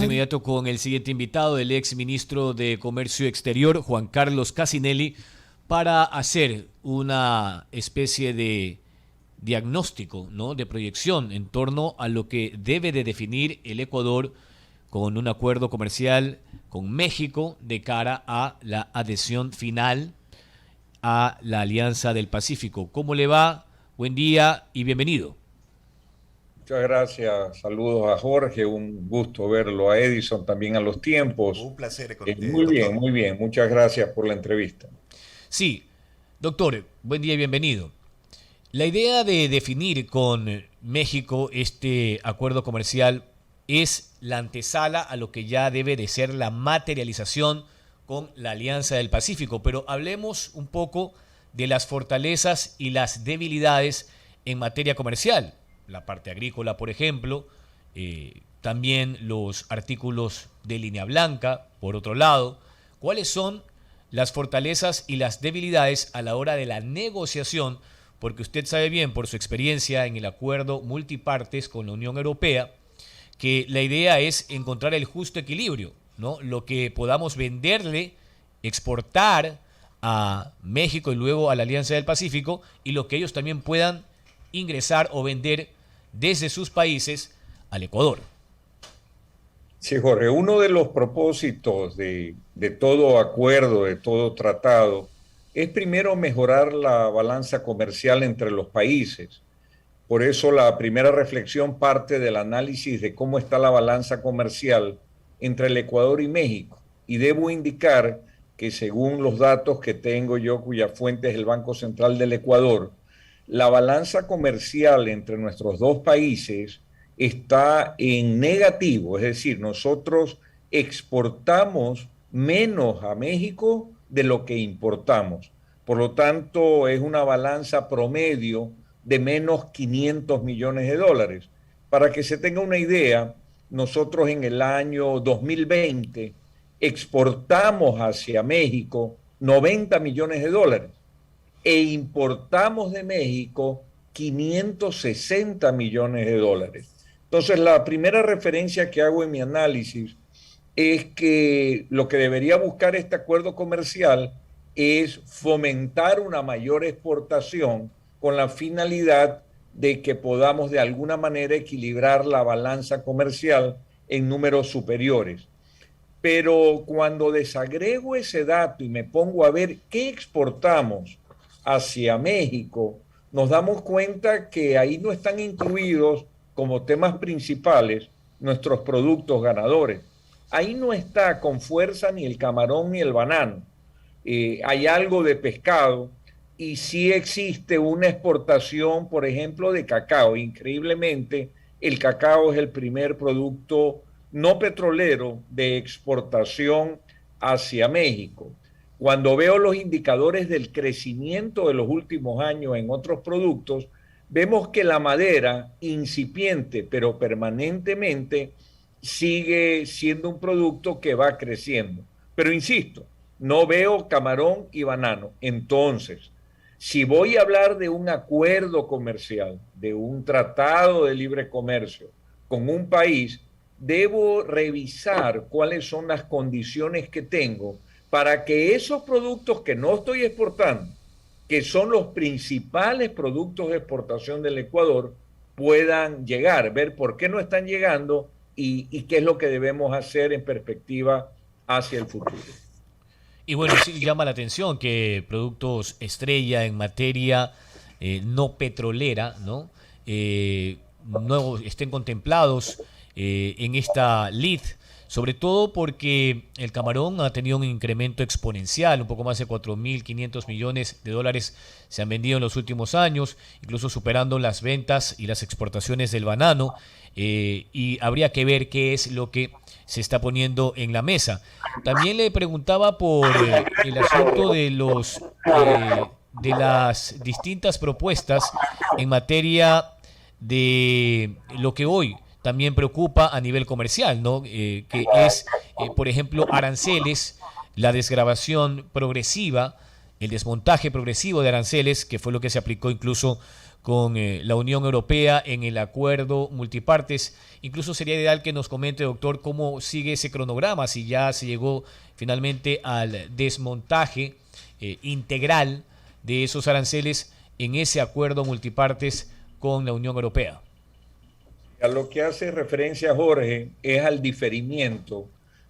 de inmediato con el siguiente invitado, el ex ministro de Comercio Exterior, Juan Carlos Casinelli, para hacer una especie de diagnóstico, ¿no?, de proyección en torno a lo que debe de definir el Ecuador con un acuerdo comercial con México de cara a la adhesión final a la Alianza del Pacífico. ¿Cómo le va? Buen día y bienvenido. Muchas gracias, saludos a Jorge, un gusto verlo, a Edison también a los tiempos. Un placer, Muy bien, doctor. muy bien, muchas gracias por la entrevista. Sí, doctor, buen día y bienvenido. La idea de definir con México este acuerdo comercial es la antesala a lo que ya debe de ser la materialización con la Alianza del Pacífico, pero hablemos un poco de las fortalezas y las debilidades en materia comercial. La parte agrícola, por ejemplo, también los artículos de línea blanca, por otro lado. ¿Cuáles son las fortalezas y las debilidades a la hora de la negociación? Porque usted sabe bien, por su experiencia en el acuerdo multipartes con la Unión Europea, que la idea es encontrar el justo equilibrio, ¿no? Lo que podamos venderle, exportar a México y luego a la Alianza del Pacífico, y lo que ellos también puedan ingresar o vender desde sus países al Ecuador. Sí, Jorge, uno de los propósitos de todo acuerdo, de todo tratado, es primero mejorar la balanza comercial entre los países. Por eso la primera reflexión parte del análisis de cómo está la balanza comercial entre el Ecuador y México. Y debo indicar que según los datos que tengo yo, cuya fuente es el Banco Central del Ecuador, la balanza comercial entre nuestros dos países está en negativo, es decir, nosotros exportamos menos a México de lo que importamos. Por lo tanto, es una balanza promedio de menos 500 millones de dólares. Para que se tenga una idea, nosotros en el año 2020 exportamos hacia México 90 millones de dólares e importamos de México 560 millones de dólares. Entonces, la primera referencia que hago en mi análisis es que lo que debería buscar este acuerdo comercial es fomentar una mayor exportación con la finalidad de que podamos de alguna manera equilibrar la balanza comercial en números superiores. Pero cuando desagrego ese dato y me pongo a ver qué exportamos hacia México, nos damos cuenta que ahí no están incluidos como temas principales nuestros productos ganadores. Ahí no está con fuerza ni el camarón ni el banano. Hay algo de pescado y sí existe una exportación, por ejemplo, de cacao. Increíblemente, el cacao es el primer producto no petrolero de exportación hacia México. Cuando veo los indicadores del crecimiento de los últimos años en otros productos, vemos que la madera, incipiente pero permanentemente, sigue siendo un producto que va creciendo. Pero insisto, no veo camarón y banano. Entonces, si voy a hablar de un acuerdo comercial, de un tratado de libre comercio con un país, debo revisar cuáles son las condiciones que tengo para que esos productos que no estoy exportando, que son los principales productos de exportación del Ecuador, puedan llegar, ver por qué no están llegando y qué es lo que debemos hacer en perspectiva hacia el futuro. Y bueno, sí llama la atención que productos estrella en materia no petrolera, ¿no? No estén contemplados en esta lid, sobre todo porque el camarón ha tenido un incremento exponencial, un poco más de 4.500 millones de dólares se han vendido en los últimos años, incluso superando las ventas y las exportaciones del banano, y habría que ver qué es lo que se está poniendo en la mesa. También le preguntaba por el asunto de de las distintas propuestas en materia de lo que hoy también preocupa a nivel comercial, ¿no? Que es, por ejemplo, aranceles, la desgravación progresiva, el desmontaje progresivo de aranceles, que fue lo que se aplicó incluso con la Unión Europea en el acuerdo multipartes. Incluso sería ideal que nos comente, doctor, cómo sigue ese cronograma, si ya se llegó finalmente al desmontaje integral de esos aranceles en ese acuerdo multipartes con la Unión Europea. A lo que hace referencia Jorge es al diferimiento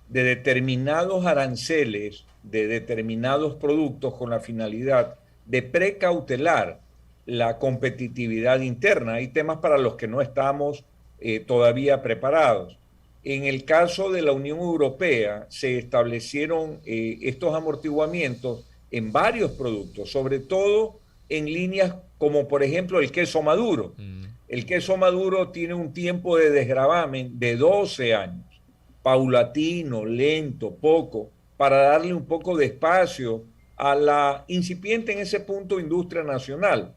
de determinados aranceles de determinados productos con la finalidad de precautelar la competitividad interna. Hay temas para los que no estamos todavía preparados. En el caso de la Unión Europea se establecieron estos amortiguamientos en varios productos, sobre todo en líneas como por ejemplo el queso maduro. El queso maduro tiene un tiempo de desgravamen de 12 años, paulatino, lento, poco, para darle un poco de espacio a la incipiente en ese punto industria nacional.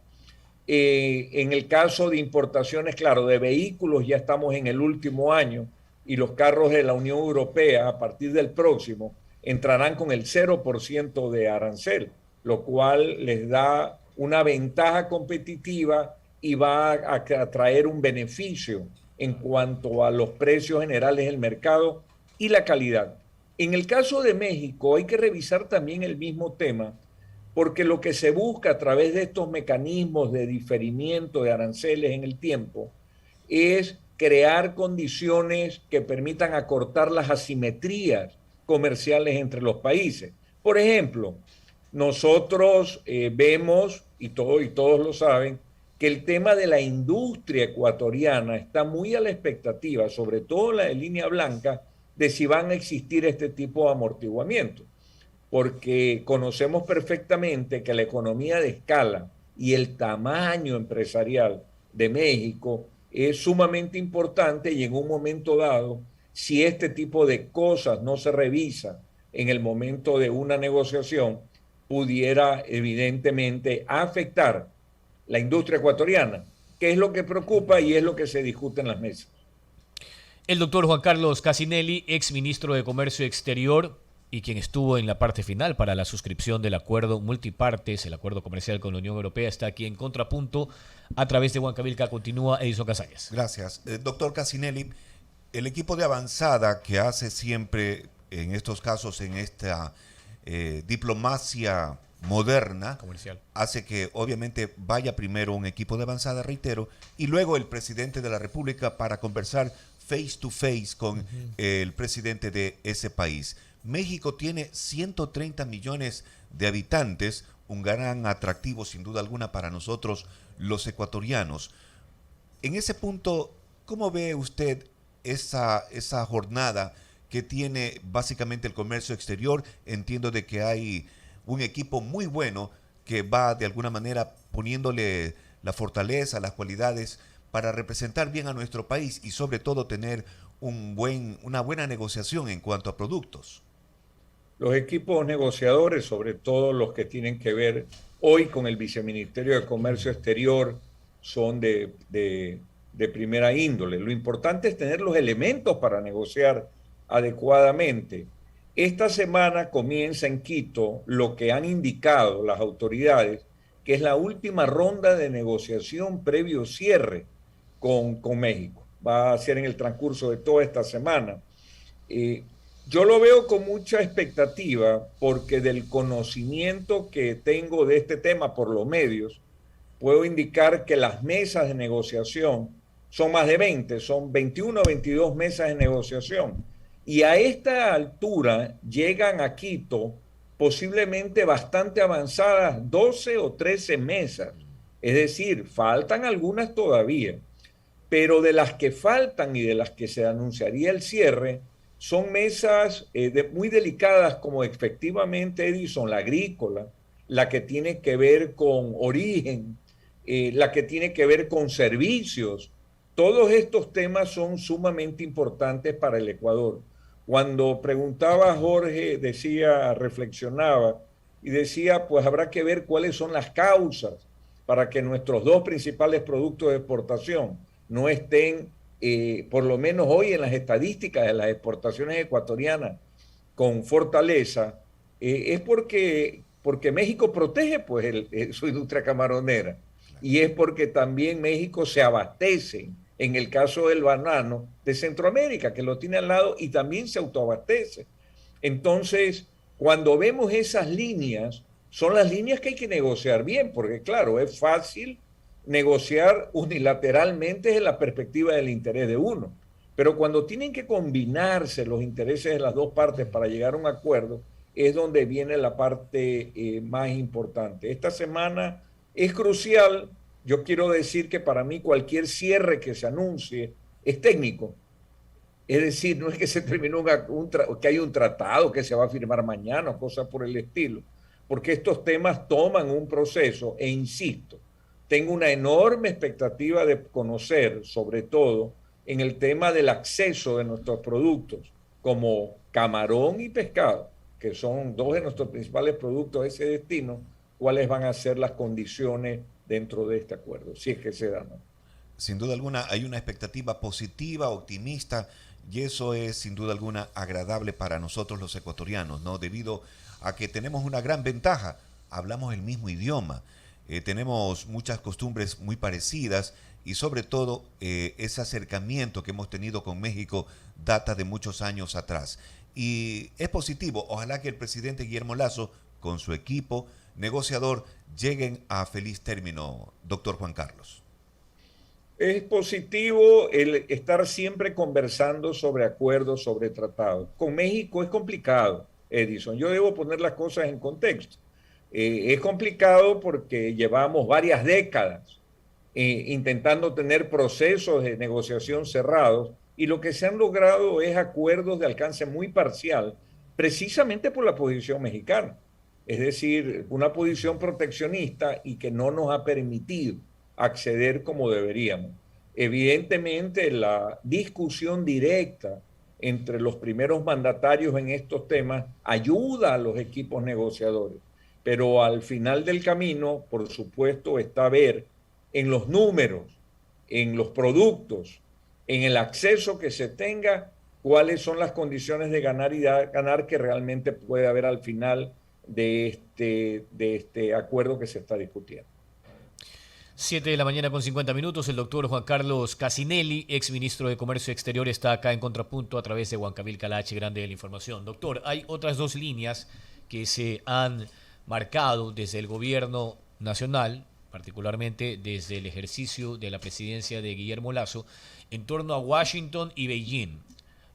En el caso de importaciones, claro, de vehículos ya estamos en el último año y los carros de la Unión Europea a partir del próximo entrarán con el 0% de arancel, lo cual les da una ventaja competitiva y va a traer un beneficio en cuanto a los precios generales del mercado y la calidad. En el caso de México hay que revisar también el mismo tema, porque lo que se busca a través de estos mecanismos de diferimiento de aranceles en el tiempo es crear condiciones que permitan acortar las asimetrías comerciales entre los países. Por ejemplo, nosotros vemos, y todos lo saben, que el tema de la industria ecuatoriana está muy a la expectativa, sobre todo la de línea blanca, de si van a existir este tipo de amortiguamiento, porque conocemos perfectamente que la economía de escala y el tamaño empresarial de México es sumamente importante y en un momento dado, si este tipo de cosas no se revisa en el momento de una negociación, pudiera evidentemente afectar la industria ecuatoriana, que es lo que preocupa y es lo que se discute en las mesas. El doctor Juan Carlos Cassinelli, ex ministro de Comercio Exterior y quien estuvo en la parte final para la suscripción del acuerdo multipartes, el acuerdo comercial con la Unión Europea, está aquí en Contrapunto a través de Huancavilca. Continúa Edison Casañas. Gracias. Doctor Cassinelli, el equipo de avanzada que hace siempre en estos casos, en esta diplomacia moderna, comercial, hace que obviamente vaya primero un equipo de avanzada, reitero, y luego el presidente de la República para conversar face to face con el presidente de ese país. México tiene 130 millones de habitantes, un gran atractivo sin duda alguna para nosotros los ecuatorianos. En ese punto, ¿cómo ve usted esa jornada que tiene básicamente el comercio exterior? Entiendo de que hay un equipo muy bueno que va de alguna manera poniéndole la fortaleza, las cualidades para representar bien a nuestro país y sobre todo tener una buena negociación en cuanto a productos. Los equipos negociadores, sobre todo los que tienen que ver hoy con el Viceministerio de Comercio Exterior, son de primera índole. Lo importante es tener los elementos para negociar adecuadamente. Esta semana comienza en Quito lo que han indicado las autoridades, que es la última ronda de negociación previo cierre con México. Va a ser en el transcurso de toda esta semana. Yo lo veo con mucha expectativa porque del conocimiento que tengo de este tema por los medios, puedo indicar que las mesas de negociación son más de 20, son 21 o 22 mesas de negociación. Y a esta altura llegan a Quito posiblemente bastante avanzadas 12 o 13 mesas. Es decir, faltan algunas todavía, pero de las que faltan y de las que se anunciaría el cierre, son mesas muy delicadas como efectivamente, Edison, la agrícola, la que tiene que ver con origen, la que tiene que ver con servicios. Todos estos temas son sumamente importantes para el Ecuador. Cuando preguntaba a Jorge, reflexionaba y decía, pues habrá que ver cuáles son las causas para que nuestros dos principales productos de exportación no estén, por lo menos hoy en las estadísticas de las exportaciones ecuatorianas con fortaleza, es porque México protege pues su industria camaronera. y es porque también México se abastece, en el caso del banano, de Centroamérica, que lo tiene al lado y también se autoabastece. Entonces, cuando vemos esas líneas, son las líneas que hay que negociar bien, porque claro, es fácil negociar unilateralmente desde la perspectiva del interés de uno, pero cuando tienen que combinarse los intereses de las dos partes para llegar a un acuerdo, es donde viene la parte más importante. Esta semana es crucial. Yo quiero decir que para mí cualquier cierre que se anuncie es técnico. Es decir, no es que se terminó que hay un tratado que se va a firmar mañana o cosas por el estilo, porque estos temas toman un proceso e insisto, tengo una enorme expectativa de conocer, sobre todo en el tema del acceso de nuestros productos, como camarón y pescado, que son dos de nuestros principales productos de ese destino, cuáles van a ser las condiciones dentro de este acuerdo, si es que se dan, ¿no? Sin duda alguna hay una expectativa positiva, optimista, y eso es sin duda alguna agradable para nosotros los ecuatorianos, ¿no? Debido a que tenemos una gran ventaja, hablamos el mismo idioma, tenemos muchas costumbres muy parecidas y sobre todo ese acercamiento que hemos tenido con México data de muchos años atrás. Y es positivo, ojalá que el presidente Guillermo Lasso con su equipo negociador lleguen a feliz término, doctor Juan Carlos. Es positivo el estar siempre conversando sobre acuerdos, sobre tratados. Con México es complicado, Edison. Yo debo poner las cosas en contexto. Es complicado porque llevamos varias décadas intentando tener procesos de negociación cerrados y lo que se han logrado es acuerdos de alcance muy parcial, precisamente por la posición mexicana. Es decir, una posición proteccionista y que no nos ha permitido acceder como deberíamos. Evidentemente, la discusión directa entre los primeros mandatarios en estos temas ayuda a los equipos negociadores, pero al final del camino, por supuesto, está ver en los números, en los productos, en el acceso que se tenga, cuáles son las condiciones de ganar y ganar que realmente puede haber al final de este acuerdo que se está discutiendo. 7 de la mañana con 50 minutos. El doctor Juan Carlos Casinelli, ex ministro de Comercio Exterior, está acá en Contrapunto a través de Huancavil Calache, grande de la información. Doctor, hay otras dos líneas que se han marcado desde el gobierno nacional, particularmente desde el ejercicio de la presidencia de Guillermo Lasso, en torno a Washington y Beijing,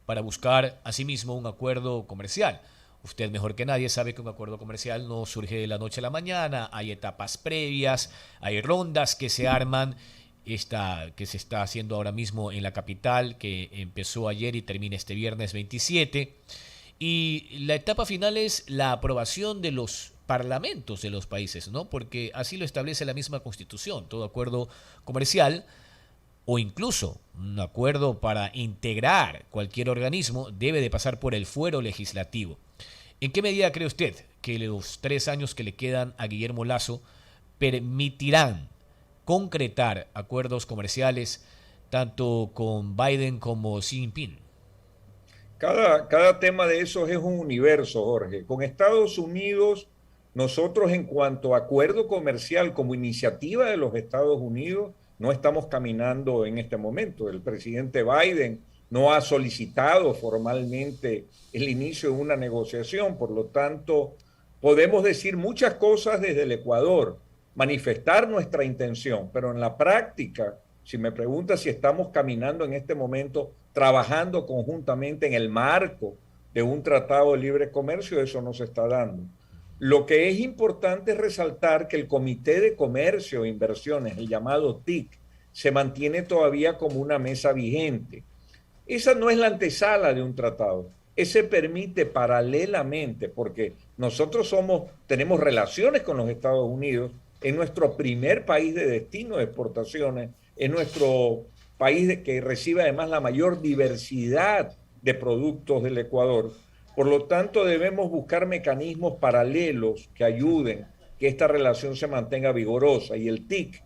para buscar asimismo un acuerdo comercial. Usted mejor que nadie sabe que un acuerdo comercial no surge de la noche a la mañana, hay etapas previas, hay rondas que se arman, esta que se está haciendo ahora mismo en la capital, que empezó ayer y termina este viernes 27, y la etapa final es la aprobación de los parlamentos de los países, ¿no? Porque así lo establece la misma Constitución, todo acuerdo comercial o incluso un acuerdo para integrar cualquier organismo debe de pasar por el fuero legislativo. ¿En qué medida cree usted que los 3 años que le quedan a Guillermo Lasso permitirán concretar acuerdos comerciales tanto con Biden como Xi Jinping? Cada tema de esos es un universo, Jorge. Con Estados Unidos, nosotros en cuanto a acuerdo comercial como iniciativa de los Estados Unidos, no estamos caminando en este momento. El presidente Biden no ha solicitado formalmente el inicio de una negociación, por lo tanto, podemos decir muchas cosas desde el Ecuador, manifestar nuestra intención, pero en la práctica, si me preguntas si estamos caminando en este momento, trabajando conjuntamente en el marco de un tratado de libre comercio, eso no se está dando. Lo que es importante es resaltar que el Comité de Comercio e Inversiones, el llamado TIC, se mantiene todavía como una mesa vigente. Esa no es la antesala de un tratado. Ese permite paralelamente, porque nosotros tenemos relaciones con los Estados Unidos, es nuestro primer país de destino de exportaciones, es nuestro país que recibe además la mayor diversidad de productos del Ecuador. Por lo tanto, debemos buscar mecanismos paralelos que ayuden que esta relación se mantenga vigorosa y el TIC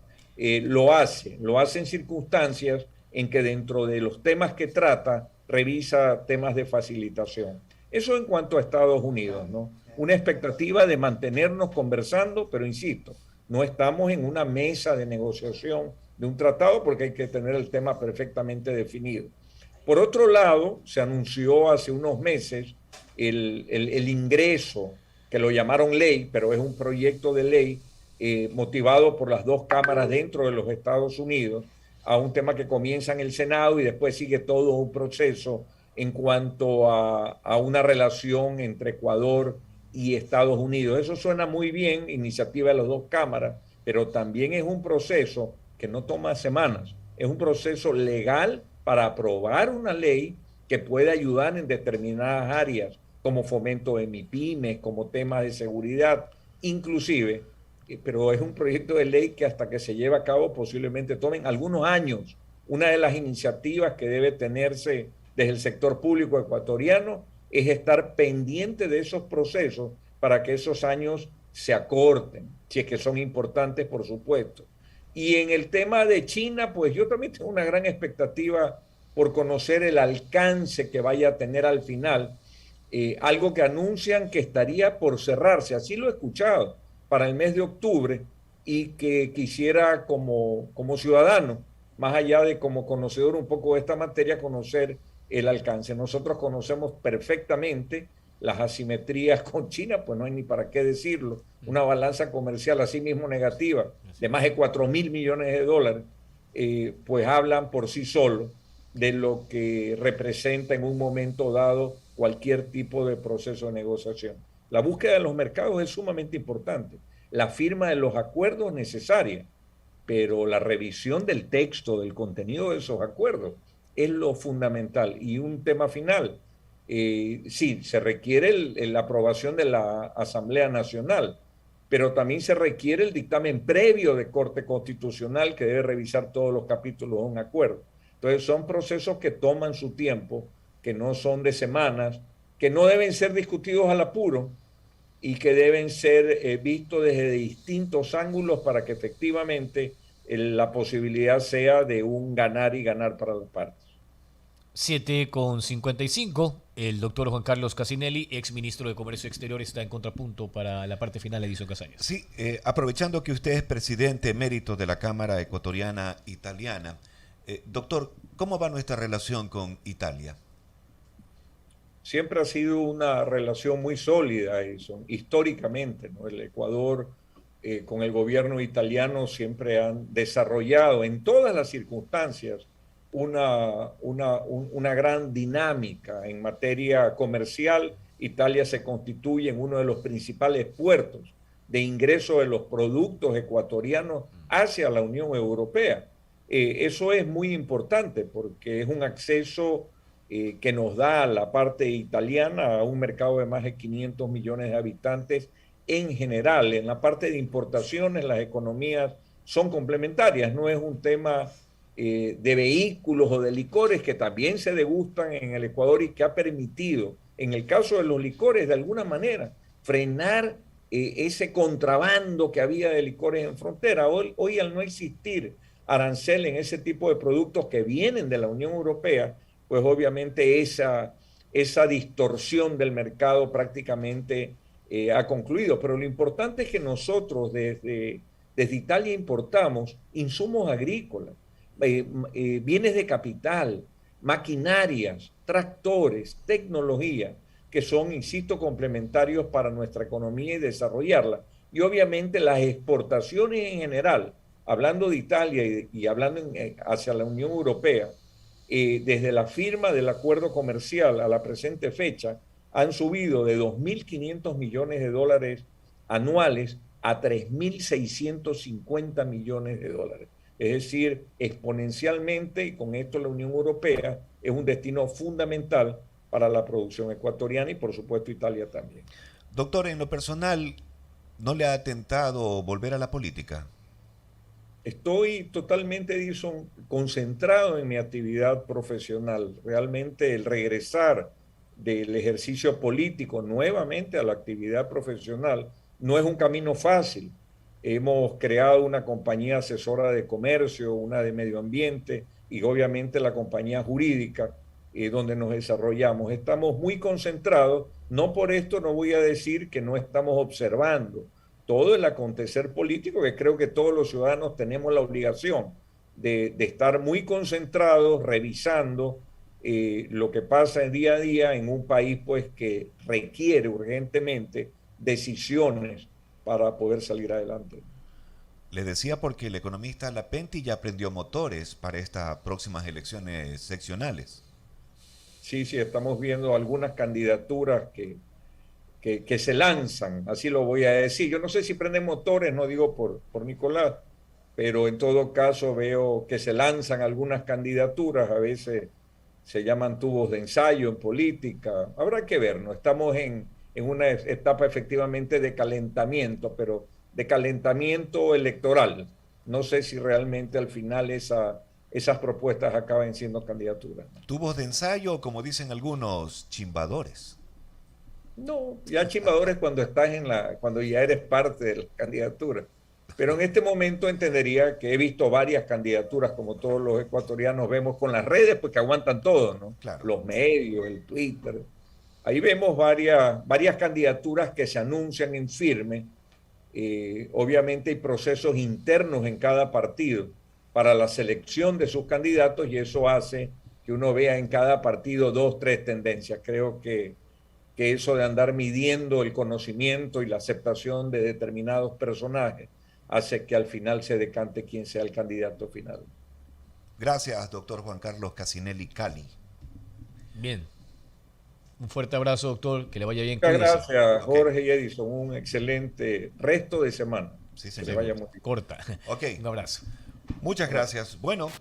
lo hace en circunstancias en que dentro de los temas que trata, revisa temas de facilitación. Eso en cuanto a Estados Unidos, ¿no? Una expectativa de mantenernos conversando, pero insisto, No estamos en una mesa de negociación de un tratado porque hay que tener el tema perfectamente definido. Por otro lado, se anunció hace unos meses el ingreso, que lo llamaron ley, pero es un proyecto de ley motivado por las dos cámaras dentro de los Estados Unidos, a un tema que comienza en el Senado y después sigue todo un proceso en cuanto a una relación entre Ecuador y Estados Unidos. Eso suena muy bien, iniciativa de las dos cámaras, pero también es un proceso que no toma semanas, es un proceso legal para aprobar una ley que puede ayudar en determinadas áreas, como fomento de MIPYMES, como temas de seguridad, inclusive, pero es un proyecto de ley que hasta que se lleve a cabo posiblemente tomen algunos años. Una de las iniciativas que debe tenerse desde el sector público ecuatoriano es estar pendiente de esos procesos para que esos años se acorten, si es que son importantes, por supuesto. Y en el tema de China, pues yo también tengo una gran expectativa por conocer el alcance que vaya a tener al final, algo que anuncian que estaría por cerrarse, así lo he escuchado, para el mes de octubre, y que quisiera como ciudadano, más allá de como conocedor un poco de esta materia, conocer el alcance. Nosotros conocemos perfectamente las asimetrías con China, pues no hay ni para qué decirlo, una balanza comercial así mismo negativa de más de 4.000 millones de dólares, pues hablan por sí solos de lo que representa en un momento dado cualquier tipo de proceso de negociación. La búsqueda de los mercados es sumamente importante, la firma de los acuerdos necesaria, pero la revisión del texto, del contenido de esos acuerdos, es lo fundamental. Y un tema final, sí, se requiere la aprobación de la Asamblea Nacional, pero también se requiere el dictamen previo de Corte Constitucional que debe revisar todos los capítulos de un acuerdo. Entonces son procesos que toman su tiempo, que no son de semanas, que no deben ser discutidos al apuro y que deben ser vistos desde distintos ángulos para que efectivamente la posibilidad sea de un ganar y ganar para las partes. 7:55. El doctor Juan Carlos Casinelli, ex ministro de Comercio Exterior, está en contrapunto para la parte final de Edison Casañas. Sí, aprovechando que usted es presidente emérito de la Cámara Ecuatoriana Italiana, doctor, ¿cómo va nuestra relación con Italia? Siempre ha sido una relación muy sólida, Edison, históricamente, ¿no? El Ecuador con el gobierno italiano siempre han desarrollado en todas las circunstancias una gran dinámica en materia comercial. Italia se constituye en uno de los principales puertos de ingreso de los productos ecuatorianos hacia la Unión Europea. Eso es muy importante porque es un acceso que nos da la parte italiana a un mercado de más de 500 millones de habitantes en general. En la parte de importaciones, las economías son complementarias, no es un tema de vehículos o de licores que también se degustan en el Ecuador y que ha permitido, en el caso de los licores, de alguna manera, frenar ese contrabando que había de licores en frontera. Hoy al no existir arancel en ese tipo de productos que vienen de la Unión Europea, pues obviamente esa distorsión del mercado prácticamente ha concluido. Pero lo importante es que nosotros desde Italia importamos insumos agrícolas, bienes de capital, maquinarias, tractores, tecnología, que son, insisto, complementarios para nuestra economía y desarrollarla. Y obviamente las exportaciones en general, hablando de Italia y hablando hacia la Unión Europea, desde la firma del acuerdo comercial a la presente fecha, han subido de 2.500 millones de dólares anuales a 3.650 millones de dólares. Es decir, exponencialmente, y con esto la Unión Europea es un destino fundamental para la producción ecuatoriana y por supuesto Italia también. Doctor, en lo personal, ¿no le ha tentado volver a la política? Estoy totalmente, Edison, concentrado en mi actividad profesional. Realmente el regresar del ejercicio político nuevamente a la actividad profesional no es un camino fácil. Hemos creado una compañía asesora de comercio, una de medio ambiente y obviamente la compañía jurídica donde nos desarrollamos. Estamos muy concentrados, no por esto no voy a decir que no estamos observando todo el acontecer político, que creo que todos los ciudadanos tenemos la obligación de estar muy concentrados, revisando lo que pasa día a día en un país pues que requiere urgentemente decisiones para poder salir adelante. Le decía porque el economista Lapenti ya prendió motores para estas próximas elecciones seccionales. Sí, sí, estamos viendo algunas candidaturas que se lanzan, así lo voy a decir. Yo no sé si prenden motores, no digo por Nicolás, pero en todo caso veo que se lanzan algunas candidaturas, a veces se llaman tubos de ensayo en política. Habrá que ver, ¿no? Estamos en una etapa efectivamente de calentamiento, pero de calentamiento electoral. No sé si realmente al final esas propuestas acaban siendo candidaturas. Tubos de ensayo, como dicen algunos, chimbadores. No, ya chimbadores cuando estás cuando ya eres parte de la candidatura. Pero en este momento entendería que he visto varias candidaturas, como todos los ecuatorianos vemos con las redes, porque aguantan todo, ¿no? Claro. Los medios, el Twitter. Ahí vemos varias candidaturas que se anuncian en firme. Obviamente hay procesos internos en cada partido para la selección de sus candidatos y eso hace que uno vea en cada partido 2, 3 tendencias. Creo que eso de andar midiendo el conocimiento y la aceptación de determinados personajes hace que al final se decante quién sea el candidato final. Gracias, doctor Juan Carlos Casinelli Cali. Bien. Un fuerte abrazo, doctor. Que le vaya bien. Muchas gracias, Jorge Okay. y Edison. Un excelente resto de semana. Sí, Que señor. le vaya muy bien. Corta. Ok. Un abrazo. Muchas gracias. Bueno.